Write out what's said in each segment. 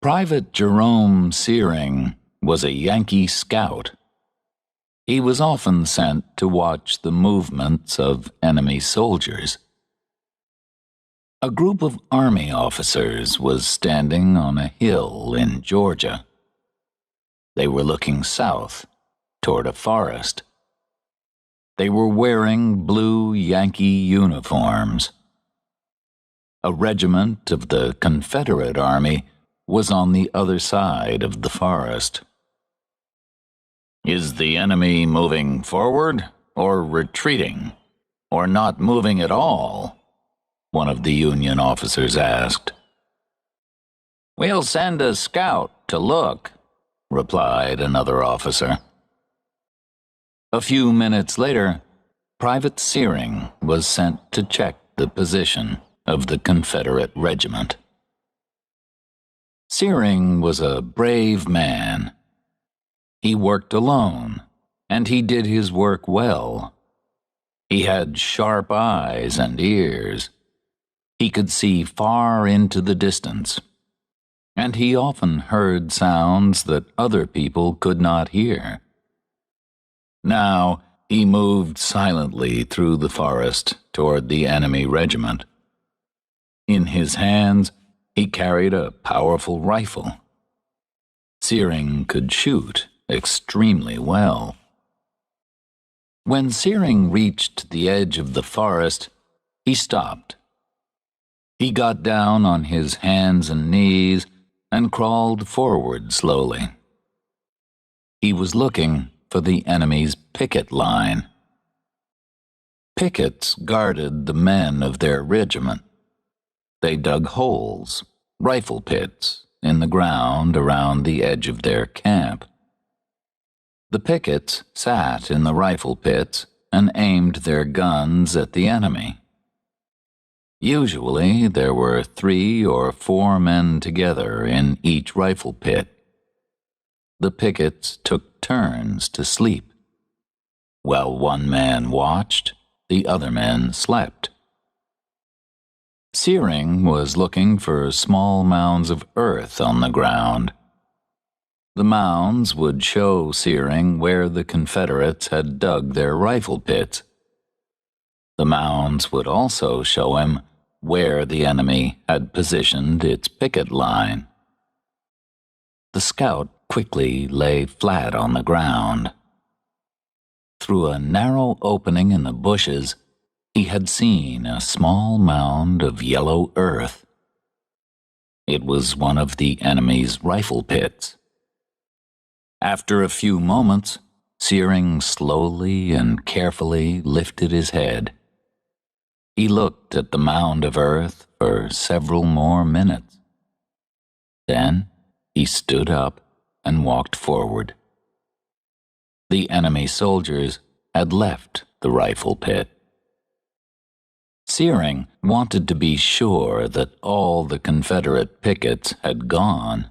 Private Jerome Searing was a Yankee scout. He was often sent to watch the movements of enemy soldiers. A group of army officers was standing on a hill in Georgia. They were looking south, toward a forest. They were wearing blue Yankee uniforms. A regiment of the Confederate Army was on the other side of the forest. "Is the enemy moving forward, or retreating, or not moving at all?" one of the Union officers asked. "We'll send a scout to look," replied another officer. A few minutes later, Private Searing was sent to check the position of the Confederate regiment. Searing was a brave man. He worked alone, and he did his work well. He had sharp eyes and ears. He could see far into the distance, and he often heard sounds that other people could not hear. Now he moved silently through the forest toward the enemy regiment. In his hands, he carried a powerful rifle. Searing could shoot extremely well. When Searing reached the edge of the forest, he stopped. He got down on his hands and knees and crawled forward slowly. He was looking for the enemy's picket line. Pickets guarded the men of their regiment. They dug holes, rifle pits, in the ground around the edge of their camp. The pickets sat in the rifle pits and aimed their guns at the enemy. Usually there were 3 or 4 men together in each rifle pit. The pickets took turns to sleep. While one man watched, the other men slept. Searing was looking for small mounds of earth on the ground. The mounds would show Searing where the Confederates had dug their rifle pits. The mounds would also show him where the enemy had positioned its picket line. The scout quickly lay flat on the ground. Through a narrow opening in the bushes, he had seen a small mound of yellow earth. It was one of the enemy's rifle pits. After a few moments, Searing slowly and carefully lifted his head. He looked at the mound of earth for several more minutes. Then he stood up and walked forward. The enemy soldiers had left the rifle pit. Searing wanted to be sure that all the Confederate pickets had gone.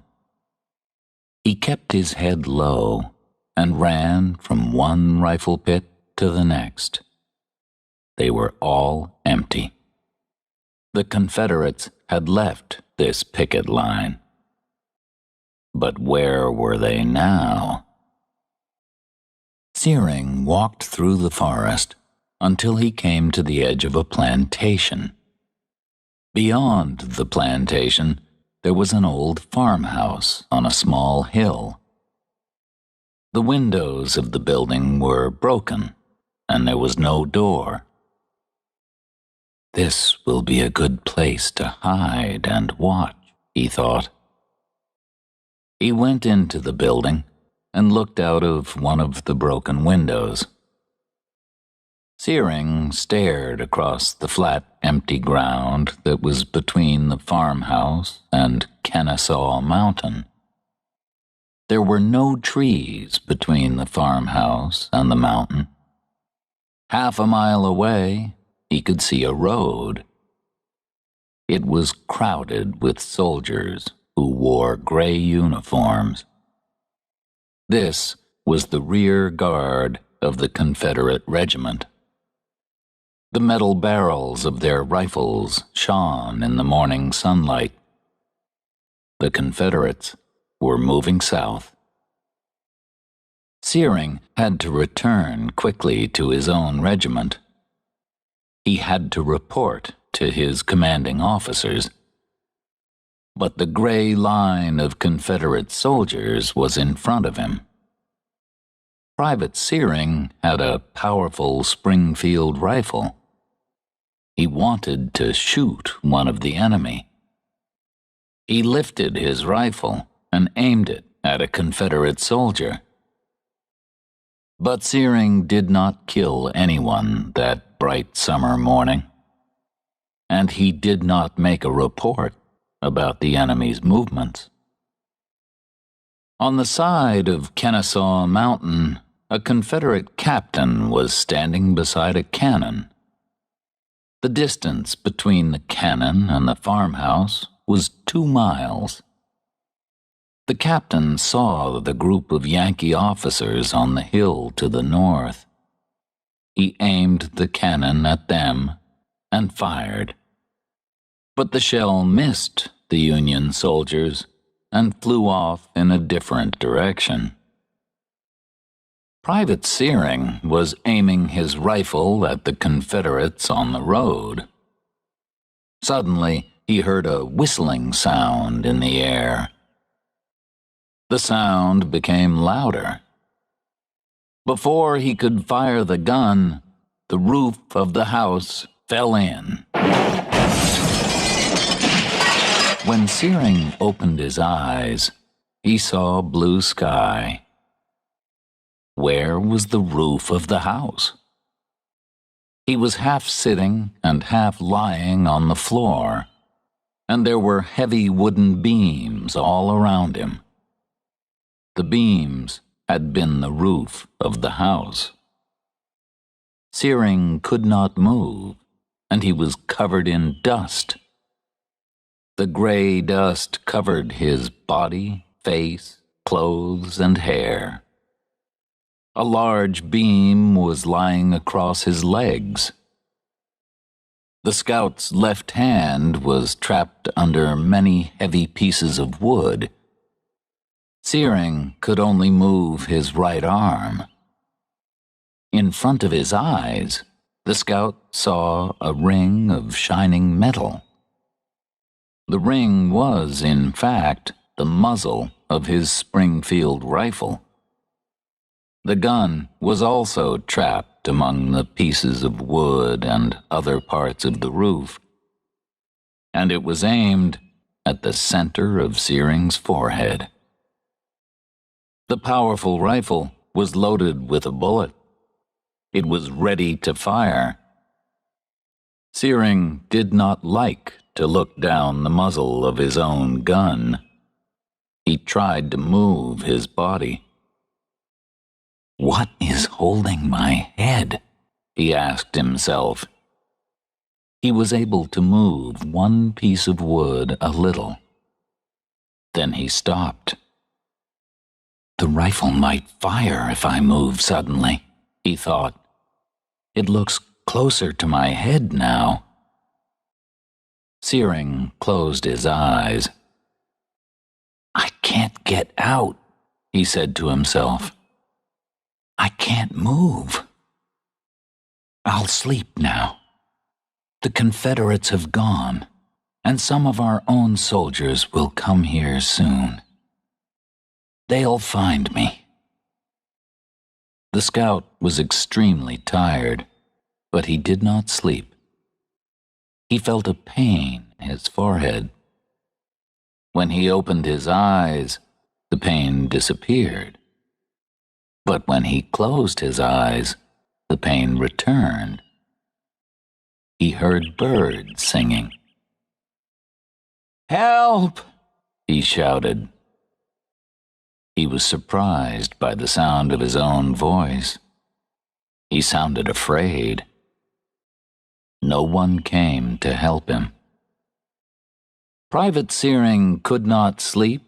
He kept his head low and ran from one rifle pit to the next. They were all empty. The Confederates had left this picket line. But where were they now? Searing walked through the forest until he came to the edge of a plantation. Beyond the plantation, there was an old farmhouse on a small hill. The windows of the building were broken, and there was no door. "This will be a good place to hide and watch," he thought. He went into the building and looked out of one of the broken windows. Searing stared across the flat, empty ground that was between the farmhouse and Kennesaw Mountain. There were no trees between the farmhouse and the mountain. Half a mile away, he could see a road. It was crowded with soldiers who wore gray uniforms. This was the rear guard of the Confederate regiment. The metal barrels of their rifles shone in the morning sunlight. the Confederates were moving south. Searing had to return quickly to his own regiment. He had to report to his commanding officers. But the gray line of Confederate soldiers was in front of him. Private Searing had a powerful Springfield rifle. He wanted to shoot one of the enemy. He lifted his rifle and aimed it at a Confederate soldier. But Searing did not kill anyone that bright summer morning, and he did not make a report about the enemy's movements. On the side of Kennesaw Mountain, a Confederate captain was standing beside a cannon. The distance between the cannon and the farmhouse was 2 miles. The captain saw the group of Yankee officers on the hill to the north. He aimed the cannon at them and fired. But the shell missed the Union soldiers and flew off in a different direction. Private Searing was aiming his rifle at the Confederates on the road. Suddenly, he heard a whistling sound in the air. The sound became louder. Before he could fire the gun, the roof of the house fell in. When Searing opened his eyes, he saw blue sky. Where was the roof of the house? He was half sitting and half lying on the floor, and there were heavy wooden beams all around him. The beams had been the roof of the house. Searing could not move, and he was covered in dust. The gray dust covered his body, face, clothes, and hair. A large beam was lying across his legs. The scout's left hand was trapped under many heavy pieces of wood. Searing could only move his right arm. In front of his eyes, the scout saw a ring of shining metal. The ring was, in fact, the muzzle of his Springfield rifle. The gun was also trapped among the pieces of wood and other parts of the roof, and it was aimed at the center of Searing's forehead. The powerful rifle was loaded with a bullet. It was ready to fire. Searing did not like to look down the muzzle of his own gun. He tried to move his body. "What is holding my head?" he asked himself. He was able to move one piece of wood a little. Then he stopped. "The rifle might fire if I move suddenly," he thought. "It looks closer to my head now." Searing closed his eyes. "I can't get out," he said to himself. "I can't move. I'll sleep now. The Confederates have gone, and some of our own soldiers will come here soon. They'll find me." The scout was extremely tired, but he did not sleep. He felt a pain in his forehead. When he opened his eyes, the pain disappeared. But when he closed his eyes, the pain returned. He heard birds singing. "Help!" he shouted. He was surprised by the sound of his own voice. He sounded afraid. No one came to help him. Private Searing could not sleep,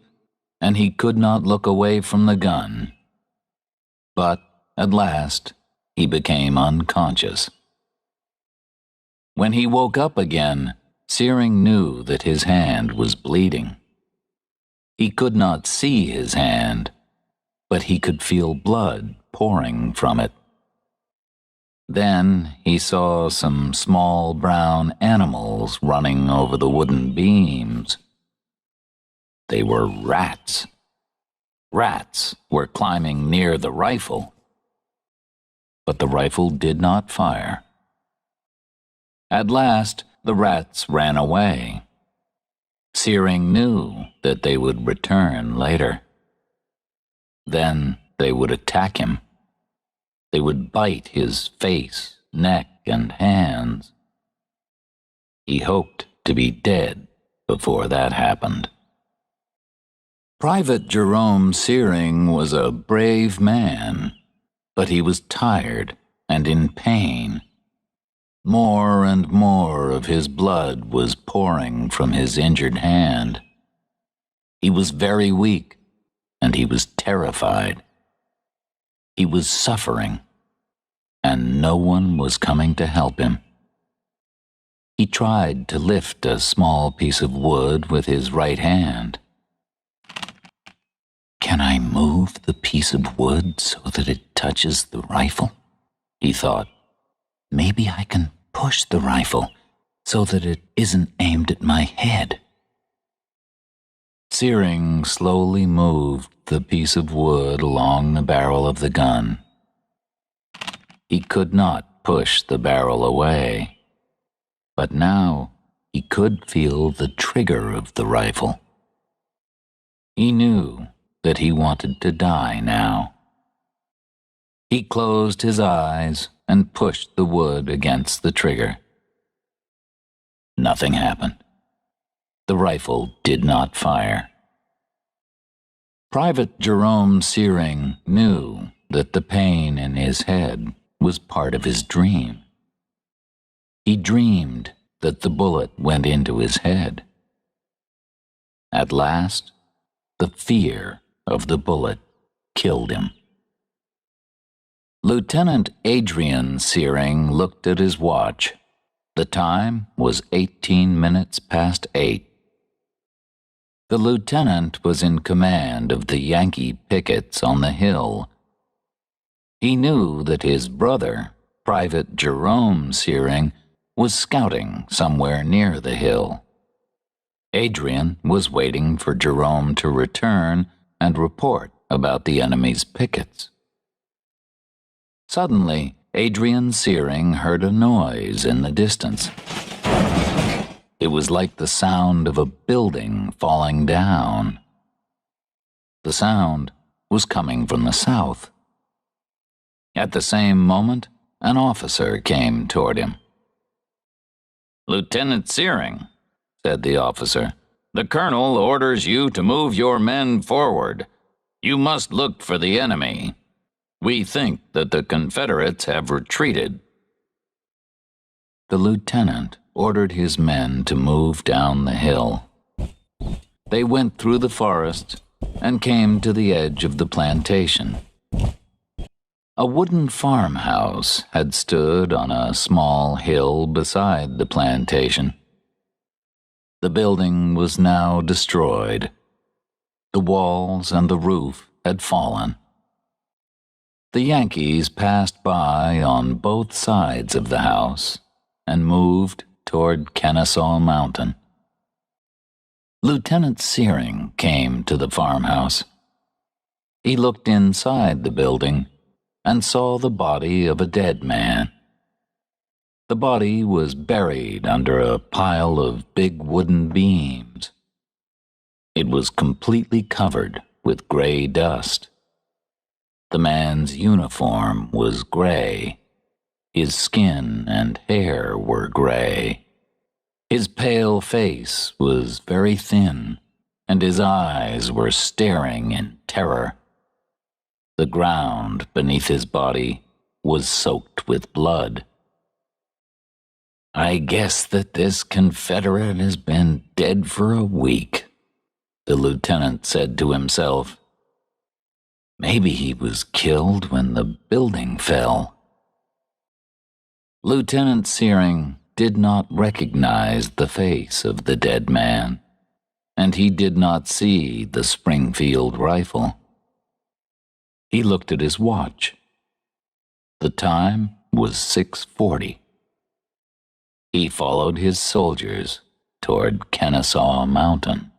and he could not look away from the gun. But at last, he became unconscious. When he woke up again, Searing knew that his hand was bleeding. He could not see his hand, but he could feel blood pouring from it. Then he saw some small brown animals running over the wooden beams. They were rats. Rats were climbing near the rifle. But the rifle did not fire. At last, the rats ran away. Searing knew that they would return later. Then they would attack him. They would bite his face, neck, and hands. He hoped to be dead before that happened. Private Jerome Searing was a brave man, but he was tired and in pain. More and more of his blood was pouring from his injured hand. He was very weak, and he was terrified. He was suffering, and no one was coming to help him. He tried to lift a small piece of wood with his right hand. "Can I move the piece of wood so that it touches the rifle?" he thought. "Maybe I can push the rifle so that it isn't aimed at my head." Searing slowly moved the piece of wood along the barrel of the gun. He could not push the barrel away, but now he could feel the trigger of the rifle. He knew that he wanted to die now. He closed his eyes and pushed the wood against the trigger. Nothing happened. The rifle did not fire. Private Jerome Searing knew that the pain in his head was part of his dream. He dreamed that the bullet went into his head. At last, the fear of the bullet killed him. Lieutenant Adrian Searing looked at his watch. The time was 18 minutes past 8. The lieutenant was in command of the Yankee pickets on the hill. He knew that his brother, Private Jerome Searing, was scouting somewhere near the hill. Adrian was waiting for Jerome to return and report about the enemy's pickets. Suddenly, Adrian Searing heard a noise in the distance. It was like the sound of a building falling down. The sound was coming from the south. At the same moment, an officer came toward him. "Lieutenant Searing," said the officer, "the colonel orders you to move your men forward. You must look for the enemy. We think that the Confederates have retreated." The lieutenant ordered his men to move down the hill. They went through the forest and came to the edge of the plantation. A wooden farmhouse had stood on a small hill beside the plantation. The building was now destroyed. The walls and the roof had fallen. The Yankees passed by on both sides of the house and moved toward Kennesaw Mountain. Lieutenant Searing came to the farmhouse. He looked inside the building and saw the body of a dead man. The body was buried under a pile of big wooden beams. It was completely covered with gray dust. The man's uniform was gray. His skin and hair were gray. His pale face was very thin, and his eyes were staring in terror. The ground beneath his body was soaked with blood. "I guess that this Confederate has been dead for a week," the lieutenant said to himself. "Maybe he was killed when the building fell." Lieutenant Searing did not recognize the face of the dead man. and he did not see the Springfield rifle. He looked at his watch. The time was 6:40. He followed his soldiers toward Kennesaw Mountain.